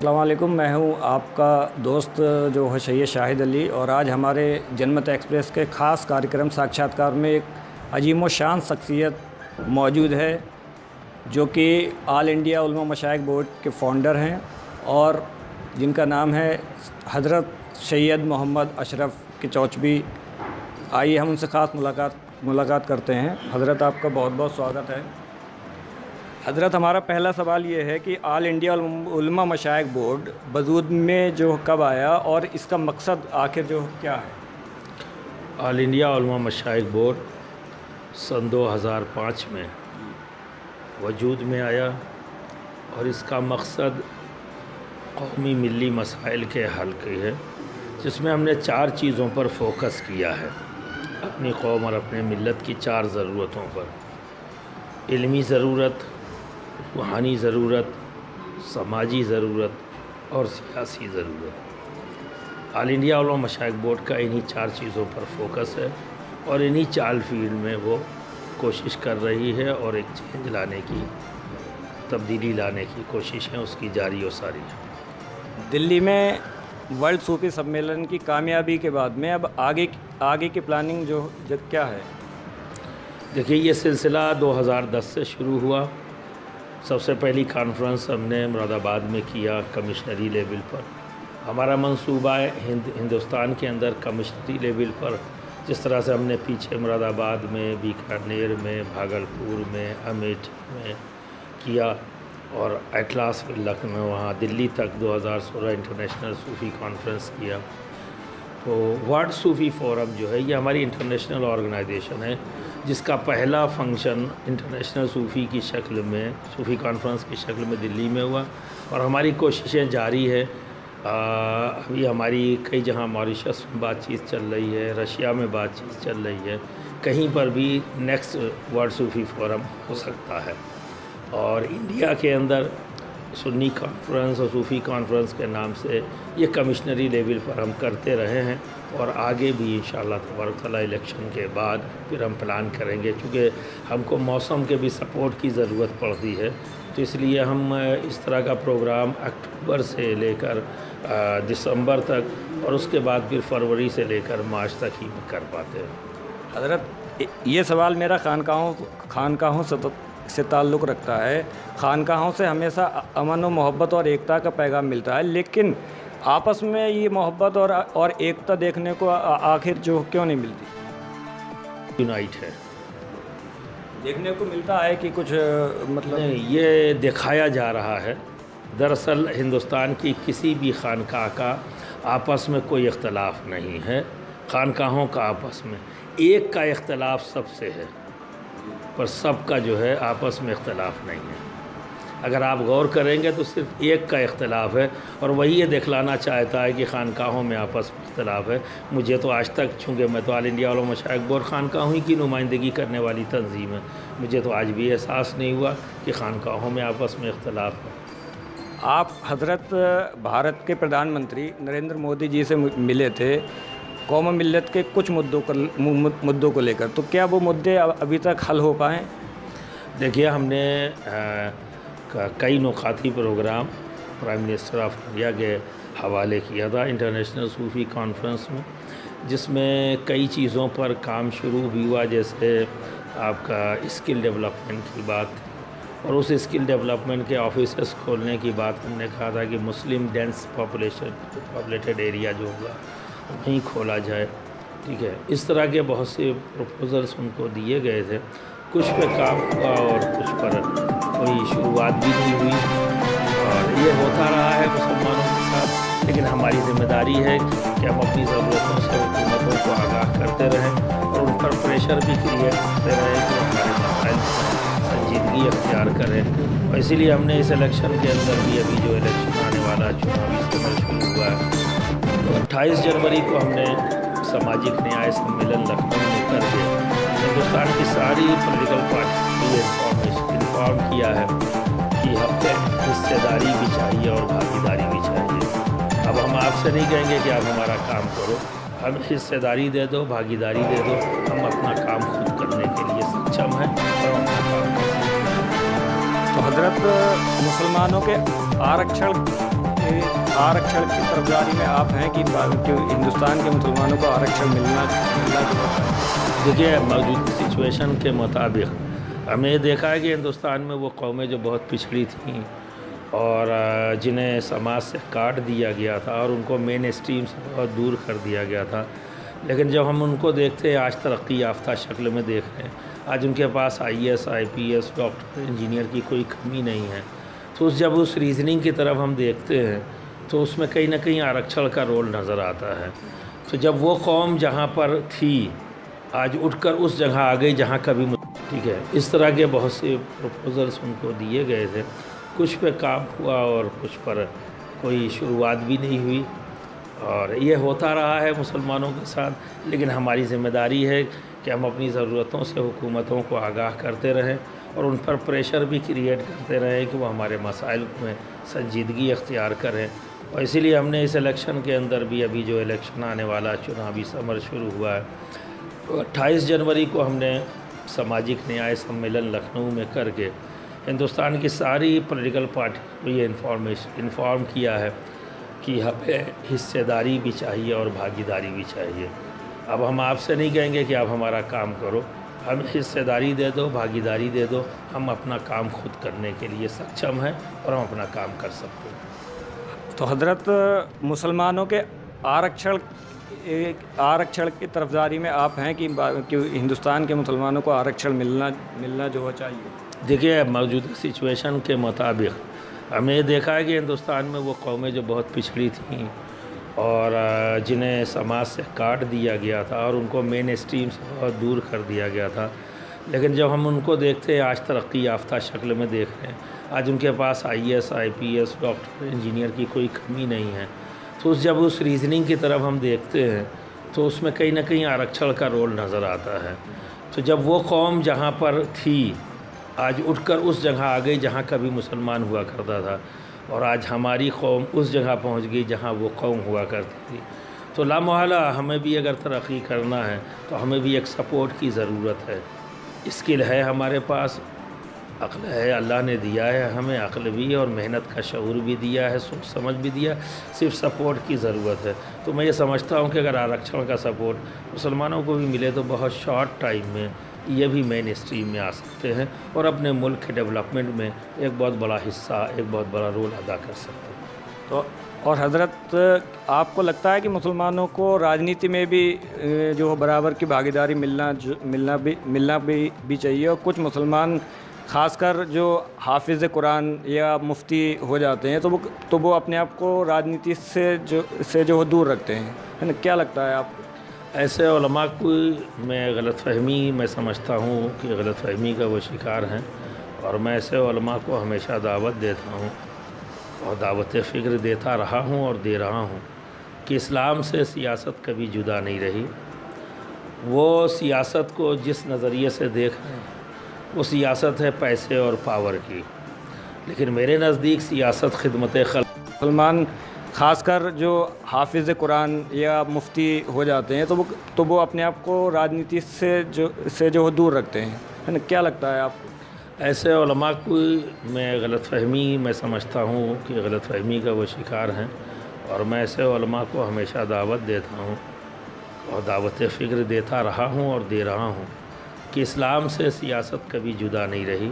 अस्सलाम वालेकुम। मैं हूं आपका दोस्त जो है सैयद शाहिद अली, और आज हमारे जनमत एक्सप्रेस के ख़ास कार्यक्रम साक्षात्कार में एक अजीम व शान शख्सियत मौजूद है जो कि ऑल इंडिया उलमा मशाइख बोर्ड के फाउंडर हैं और जिनका नाम है हज़रत सैयद मोहम्मद अशरफ के चौचबी। आइए हम उनसे ख़ास मुलाकात करते हैं। हज़रत आपका बहुत बहुत स्वागत है। हज़रत, हमारा पहला सवाल ये है कि ऑल इंडिया उलमा मशाइख बोर्ड वजूद में जो कब आया और इसका मकसद आखिर जो क्या है? ऑल इंडिया उलमा मशाइख बोर्ड सन 2005 में वजूद में आया और इसका मकसद कौमी मिली मसाइल के हल की है, जिसमें हमने 4 चीज़ों पर फोकस किया है। अपनी कौम और अपने मिलत की 4 ज़रूरतों पर: इल्मी ज़रूरत, रूहानी ज़रूरत, समाजी ज़रूरत और सियासी ज़रूरत। ऑल इंडिया उलमा मशाइख बोर्ड का इन्हीं 4 चीज़ों पर फोकस है और इन्हीं 4 फील्ड में वो कोशिश कर रही है और एक चेंज लाने की, तब्दीली लाने की कोशिशें उसकी जारी और सारी हैं। दिल्ली में वर्ल्ड सूफी सम्मेलन की कामयाबी के बाद में अब आगे की प्लानिंग जो क्या है? देखिए, ये सिलसिला 2010 से शुरू हुआ। सबसे पहली कॉन्फ्रेंस हमने मुरादाबाद में किया कमिश्नरी लेवल पर। हमारा मंसूबा है हिंदुस्तान के अंदर कमिश्नरी लेवल पर, जिस तरह से हमने पीछे मुरादाबाद में, बीकानेर में, भागलपुर में, अमेठी में किया और एटलास में लखनऊ, वहाँ दिल्ली तक 2016 इंटरनेशनल सूफ़ी कॉन्फ्रेंस किया। तो वर्ल्ड सूफ़ी फोरम जो है, ये हमारी इंटरनेशनल ऑर्गेनाइजेशन है जिसका पहला फंक्शन इंटरनेशनल सूफ़ी की शक्ल में, सूफ़ी कॉन्फ्रेंस की शक्ल में दिल्ली में हुआ और हमारी कोशिशें जारी है। अभी हमारी कई जगह मॉरिशस में बातचीत चल रही है, रशिया में बातचीत चल रही है, कहीं पर भी नेक्स्ट वर्ल्ड सूफ़ी फोरम हो सकता है। और इंडिया के अंदर सुन्नी कॉन्फ्रेंस और सूफ़ी कॉन्फ्रेंस के नाम से ये कमिश्नरी लेवल पर हम करते रहे हैं और आगे भी इंशाअल्लाह तबारक तआला इलेक्शन के बाद फिर हम प्लान करेंगे, क्योंकि हमको मौसम के भी सपोर्ट की ज़रूरत पड़ती है। तो इसलिए हम इस तरह का प्रोग्राम अक्टूबर से लेकर दिसंबर तक और उसके बाद फिर फरवरी से लेकर मार्च तक ही कर पाते हैं। हज़रत, ये सवाल मेरा खानकाहों से ताल्लुक़ रखता है। खानकाहों से हमेशा अमन व मोहब्बत और एकता का पैगाम मिलता है, लेकिन आपस में ये मोहब्बत और एकता देखने को आखिर जो क्यों नहीं मिलती? यूनाइट है, देखने को मिलता है कि कुछ मतलब नहीं, ये दिखाया जा रहा है। दरअसल हिंदुस्तान की किसी भी खानकाह का आपस में कोई इख्तलाफ नहीं है। खानकाहों का आपस में एक का इख्तलाफ सबसे है, पर सबका जो है आपस में इख्तलाफ नहीं है। अगर आप गौर करेंगे तो सिर्फ एक का इख्तलाफ है और वही ये दिखलाना चाहता है कि खानकाहों में आपस में इख्तलाफ है। मुझे तो आज तक, चूँकि मैं तो ऑल इंडिया उलमा मशाइख बोर्ड खानकाहों ही की नुमाइंदगी करने वाली तंजीम है, मुझे तो आज भी एहसास नहीं हुआ कि खानकाहों में आपस में इख्तलाफ है। आप हज़रत भारत के प्रधानमंत्री नरेंद्र मोदी जी से मिले थे कौम मिल्लत के कुछ मुद्दों को लेकर, तो क्या वो मुद्दे अभी तक हल हो पाए? देखिए, हमने कई नुकाती programme prime minister of India के हवाले किया था इंटरनेशनल सूफ़ी कॉन्फ्रेंस में, जिसमें कई चीज़ों पर काम शुरू भी हुआ। जैसे आपका स्किल डेवलपमेंट की बात थी और उस स्किल डेवलपमेंट के ऑफिसेस खोलने की बात हमने कहा था कि मुस्लिम डेंस पॉपुलेटेड एरिया जो होगा वहीं खोला जाए। ठीक है, इस तरह के बहुत से प्रपोजल्स उनको दिए गए थे। कुछ पे काम हुआ और कुछ पर कोई शुरुआत भी नहीं हुई और ये होता रहा है मुसलमानों के साथ। लेकिन हमारी ज़िम्मेदारी है कि हम अपनी ज़रूरतों से हुकूमतों को आगाह करते रहें और उन पर प्रेशर भी क्रिएट करते रहें कि हमारे मसाइल संजीदगी अख्तियार करें। और इसीलिए हमने इस इलेक्शन के अंदर भी, अभी जो इलेक्शन आने वाला चुनावी सत्र शुरू हुआ है, तो 28 जनवरी को हमने सामाजिक न्याय सम्मेलन लखनऊ में करके हिंदुस्तान की सारी पॉलिटिकल पार्टी को इन्फॉर्म किया है कि हमें हिस्सेदारी भी चाहिए और भागीदारी भी चाहिए। अब हम आपसे नहीं कहेंगे कि आप हमारा काम करो, हम हिस्सेदारी दे दो, भागीदारी दे दो, हम अपना काम खुद करने के लिए सक्षम हैं और अपना काम कर सकते हैं। तो हज़रत, मुसलमानों के आरक्षण आरक्षण की तरफदारी में आप हैं कि हिंदुस्तान के मुसलमानों को आरक्षण मिलना मिलना चाहिए? देखिए, मौजूदा सिचुएशन के मुताबिक हमने देखा है कि हिंदुस्तान में वो कौमें जो बहुत पिछड़ी थीं और जिन्हें समाज से काट दिया गया था और उनको मेन स्ट्रीम से बहुत दूर कर दिया गया था, लेकिन जब हम उनको देखते हैं आज तरक्की याफ्ता शक्ल में देख रहे हैं, आज उनके पास IAS IPS डॉक्टर इंजीनियर की कोई कमी नहीं है, तो जब उस रीज़निंग की तरफ हम देखते हैं तो उसमें कहीं ना कहीं आरक्षण का रोल नज़र आता है। तो जब वो कौम जहाँ पर थी आज उठकर उस जगह आ गई जहाँ कभी, ठीक है, इस तरह के बहुत से प्रपोजल्स उनको दिए गए थे, कुछ पे काम हुआ और कुछ पर कोई शुरुआत भी नहीं हुई और ये होता रहा है मुसलमानों के साथ। लेकिन हमारी ज़िम्मेदारी है कि हम अपनी ज़रूरतों से हुकूमतों को आगाह करते रहें और उन पर प्रेशर भी क्रिएट करते रहें कि वो हमारे मसाइल में संजीदगी अख्तियार करें। और इसीलिए हमने इस इलेक्शन के अंदर भी, अभी जो इलेक्शन आने वाला चुनावी समर शुरू हुआ है, तो 28 जनवरी को हमने सामाजिक न्याय सम्मेलन लखनऊ में करके हिंदुस्तान की सारी पॉलिटिकल पार्टी को ये इन्फॉर्म किया है कि हमें हिस्सेदारी भी चाहिए और भागीदारी भी चाहिए। अब हम आपसे नहीं कहेंगे कि आप हमारा काम करो, हमें हिस्सेदारी दे दो, भागीदारी दे दो, हम अपना काम खुद करने के लिए सक्षम हैं और हम अपना काम कर सकते हैं। तो हज़रत, मुसलमानों के आरक्षण की तरफदारी में आप हैं कि हिंदुस्तान के मुसलमानों को आरक्षण मिलना जो चाहिए? देखिए, मौजूदा सिचुएशन के मुताबिक हमने देखा है कि हिंदुस्तान में वो कौमें जो बहुत पिछड़ी थीं और जिन्हें समाज से काट दिया गया था और उनको मेन स्ट्रीम से बहुत दूर कर दिया गया था, लेकिन जब हम उनको देखते हैं आज तरक्की याफ्ता शक्ल में देख रहे हैं, आज उनके पास IAS IPS डॉक्टर इंजीनियर की कोई कमी नहीं है, तो जब उस रीज़निंग की तरफ हम देखते हैं तो उसमें कहीं ना कहीं आरक्षण का रोल नज़र आता है। तो जब वो कौम जहाँ पर थी आज उठकर उस जगह आ गई जहाँ कभी मुसलमान हुआ करता था और आज हमारी कौम उस जगह पहुँच गई जहाँ वो कौम हुआ करती थी, तो लामोहला हमें भी अगर तरक्की करना है तो हमें भी एक सपोर्ट की ज़रूरत है। स्किल है हमारे पास, अक्ल है, अल्लाह ने दिया है हमें अक्ल भी और मेहनत का शऊर भी दिया है, सोच समझ भी दिया, सिर्फ सपोर्ट की ज़रूरत है। तो मैं ये समझता हूँ कि अगर आरक्षण का सपोर्ट मुसलमानों को भी मिले तो बहुत शॉर्ट टाइम में ये भी मेन स्ट्रीम में आ सकते हैं और अपने मुल्क के डेवलपमेंट में एक बहुत बड़ा हिस्सा, एक बहुत बड़ा रोल अदा कर सकते हैं। तो और हज़रत, आपको लगता है कि मुसलमानों को राजनीति में भी जो बराबर की भागीदारी मिलना भी चाहिए? और कुछ मुसलमान ख़ासकर जो हाफिज़ कुरान या मुफ्ती हो जाते हैं तो वो अपने आप को राजनीति से जो दूर रखते हैं, है ना? क्या लगता है आपको? ऐसे उलमा को मैं समझता हूँ कि गलतफ़हमी का वो शिकार हैं और मैं ऐसे उलमा को हमेशा दावत देता हूँ और दावत फ़िक्र देता रहा हूँ और दे रहा हूँ कि इस्लाम से सियासत कभी जुदा नहीं रही। वो सियासत को जिस नज़रिए से देख रहे हैं वो सियासत है पैसे और पावर की, लेकिन मेरे नज़दीक सियासत खिदमत खल्क़। मुसलमान ख़ासकर जो हाफिज़ कुरान या मुफ्ती हो जाते हैं तो वो अपने आप को राजनीति से जो दूर रखते हैं, है ना? क्या लगता है आपको? ऐसे उलमा को मैं समझता हूँ कि गलतफ़हमी का वो शिकार हैं और मैं ऐसे उलमा को हमेशा दावत देता हूँ और दावत फ़िक्र देता रहा हूँ और दे रहा हूँ कि इस्लाम से सियासत कभी जुदा नहीं रही।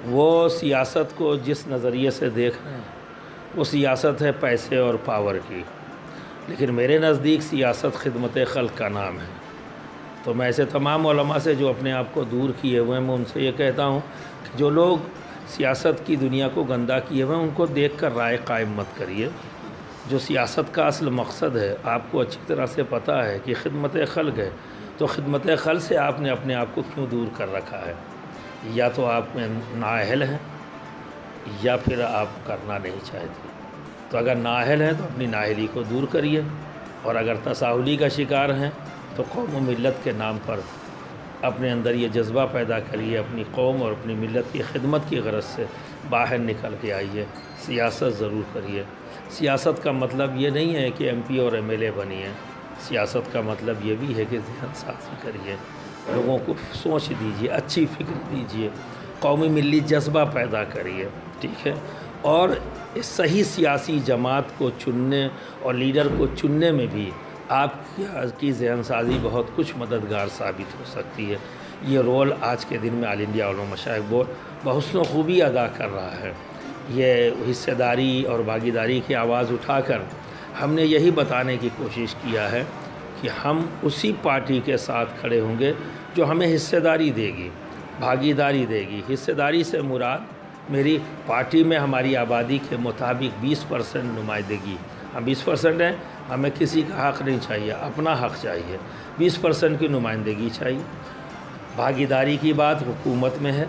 वो सियासत को जिस नज़रिए से देख रहे हैं वो सियासत है पैसे और पावर की, लेकिन मेरे नज़दीक सियासत खिदमत खल्क़ का नाम है। तो मैं ऐसे तमाम उलमा से जो अपने आप को दूर किए हुए हैं, मैं उनसे ये कहता हूँ कि जो लोग सियासत की दुनिया को गंदा किए हुए हैं उनको देख कर राय कायम मत करिए। जो सियासत का असल मकसद है आपको अच्छी तरह से पता है कि खिदमत खल्क़ है, तो खिदमत खल्क़ से आपने अपने आप को क्यों दूर कर रखा है? या तो आप में नाअहल हैं या फिर आप करना नहीं चाहते। तो अगर नाअहल हैं तो अपनी नाअहली को दूर करिए और अगर तसाहुली का शिकार हैं तो कौम और मिल्लत के नाम पर अपने अंदर ये जज्बा पैदा करिए, अपनी कौम और अपनी मिल्लत की खिदमत की गरज से बाहर निकल के आइए, सियासत ज़रूर करिए। सियासत का मतलब ये नहीं है कि MP और MLA बनिए, सियासत का मतलब ये भी है कि ज़हन साज़ी करिए, लोगों को सोच दीजिए, अच्छी फ़िक्र दीजिए, कौमी मिली जज्बा पैदा करिए, ठीक है। और इस सही सियासी जमात को चुनने और लीडर को चुनने में भी आपकी ज़हनसाजी बहुत कुछ मददगार साबित हो सकती है। ये रोल आज के दिन में ऑल इंडिया उलमा मशाइख बोर्ड बहुस्न खूबी अदा कर रहा है। ये हिस्सेदारी और भागीदारी की आवाज़ उठाकर हमने यही बताने की कोशिश किया है कि हम उसी पार्टी के साथ खड़े होंगे जो हमें हिस्सेदारी देगी, भागीदारी देगी। हिस्सेदारी से मुराद मेरी पार्टी में हमारी आबादी के मुताबिक 20% नुमाइंदगी, हम 20% हैं, हमें किसी का हक़ नहीं चाहिए, अपना हक़ चाहिए, 20% की नुमाइंदगी चाहिए। भागीदारी की बात हुकूमत में है,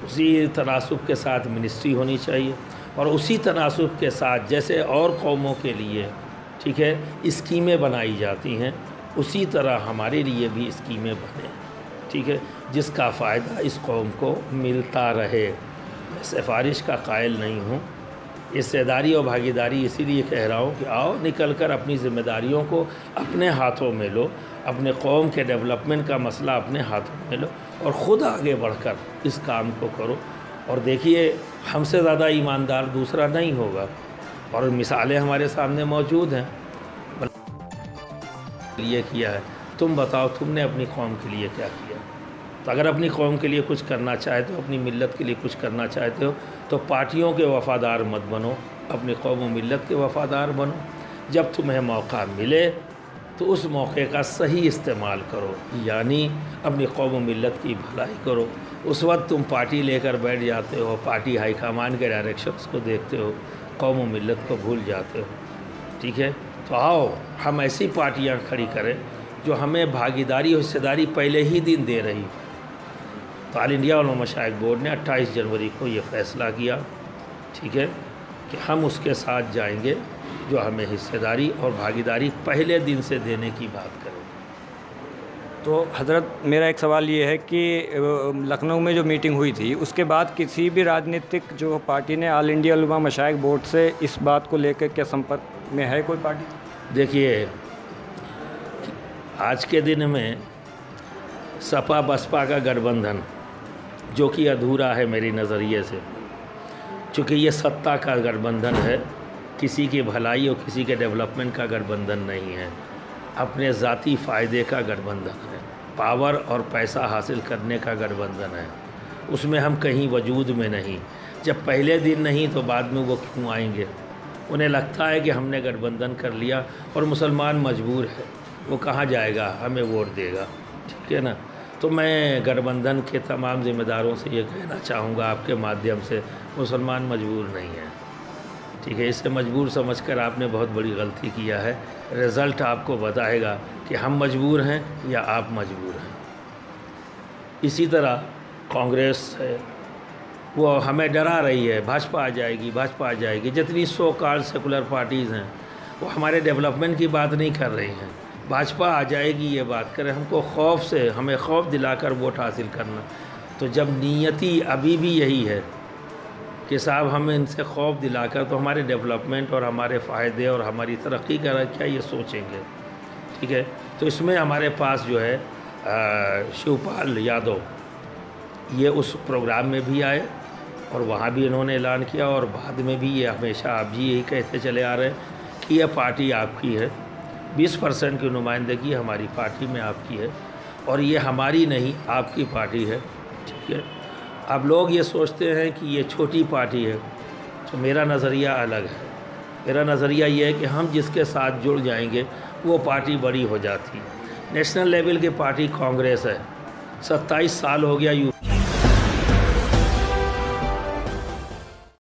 उसी तनासुब के साथ मिनिस्ट्री होनी चाहिए और उसी तनासुब के साथ जैसे और कौमों के लिए ठीक है स्कीमें बनाई जाती हैं, उसी तरह हमारे लिए भी स्कीमें बने, ठीक है, जिसका फ़ायदा इस कौम को मिलता रहे। मैं सिफारिश का कायल नहीं हूँ, हिस्सेदारी और भागीदारी इसीलिए कह रहा हूँ कि आओ निकल कर अपनी ज़िम्मेदारियों को अपने हाथों में लो, अपने कौम के डेवलपमेंट का मसला अपने हाथों में लो और ख़ुद आगे बढ़कर इस काम को करो। और देखिए हमसे ज़्यादा ईमानदार दूसरा नहीं होगा और मिसालें हमारे सामने मौजूद हैं। ये किया है, तुम बताओ तुमने अपनी कौम के लिए क्या किया? तो अगर अपनी कौम के लिए कुछ करना चाहते हो, अपनी मिल्लत के लिए कुछ करना चाहते हो, तो पार्टियों के वफ़ादार मत बनो, अपनी कौम और मिल्लत के वफ़ादार बनो। जब तुम्हें मौका मिले तो उस मौके का सही इस्तेमाल करो, यानी अपनी कौम और मिल्लत की भलाई करो। उस वक्त तुम पार्टी लेकर बैठ जाते हो, पार्टी हाईकमान के डायरेक्शंस को देखते हो, कौम और मिल्लत को भूल जाते हो, ठीक है। तो आओ हम ऐसी पार्टियां खड़ी करें जो हमें भागीदारी और हिस्सेदारी पहले ही दिन दे रही। तो ऑल इंडिया उलमा मशाइख बोर्ड ने 28 जनवरी को ये फ़ैसला किया, ठीक है, कि हम उसके साथ जाएंगे जो हमें हिस्सेदारी और भागीदारी पहले दिन से देने की बात करें। तो हज़रत मेरा एक सवाल ये है कि लखनऊ में जो मीटिंग हुई थी उसके बाद किसी भी राजनीतिक जो पार्टी ने ऑल इंडिया उलमा मशाइख बोर्ड से इस बात को लेकर क्या संपर्क में है कोई पार्टी? देखिए आज के दिन में सपा बसपा का गठबंधन जो कि अधूरा है मेरी नज़रिए से, चूँकि ये सत्ता का गठबंधन है, किसी की भलाई और किसी के डेवलपमेंट का गठबंधन नहीं है, अपने ज़ाती फ़ायदे का गठबंधन है, पावर और पैसा हासिल करने का गठबंधन है। उसमें हम कहीं वजूद में नहीं। जब पहले दिन नहीं तो बाद में वो क्यों आएंगे? उन्हें लगता है कि हमने गठबंधन कर लिया और मुसलमान मजबूर है, वो कहाँ जाएगा, हमें वोट देगा, ठीक है ना। तो मैं गठबंधन के तमाम ज़िम्मेदारों से ये कहना चाहूँगा आपके माध्यम से, मुसलमान मजबूर नहीं है, ठीक है। इसे मजबूर समझकर आपने बहुत बड़ी गलती किया है। रिज़ल्ट आपको बताएगा कि हम मजबूर हैं या आप मजबूर हैं। इसी तरह कांग्रेस है, वो हमें डरा रही है, भाजपा आ जाएगी, भाजपा आ जाएगी। जितनी सो कॉल्ड सेकुलर पार्टीज़ हैं वो हमारे डेवलपमेंट की बात नहीं कर रही हैं, भाजपा आ जाएगी ये बात करें। हमको खौफ से, हमें खौफ दिलाकर वोट हासिल करना। तो जब नीयति अभी भी यही है कि साहब हमें इनसे खौफ दिलाकर तो हमारे डेवलपमेंट और हमारे फ़ायदे और हमारी तरक्की का क्या ये सोचेंगे, ठीक है। तो इसमें हमारे पास जो है शिवपाल यादव, ये उस प्रोग्राम में भी आए और वहाँ भी इन्होंने ऐलान किया और बाद में भी ये हमेशा आप जी यही कहते चले आ रहे हैं कि यह पार्टी आपकी है, 20% की नुमाइंदगी हमारी पार्टी में आपकी है और ये हमारी नहीं आपकी पार्टी है, ठीक है। अब लोग ये सोचते हैं कि ये छोटी पार्टी है, तो मेरा नज़रिया अलग है। मेरा नज़रिया ये है कि हम जिसके साथ जुड़ जाएंगे वो पार्टी बड़ी हो जाती है। नेशनल लेवल की पार्टी कांग्रेस है, 27 साल हो गया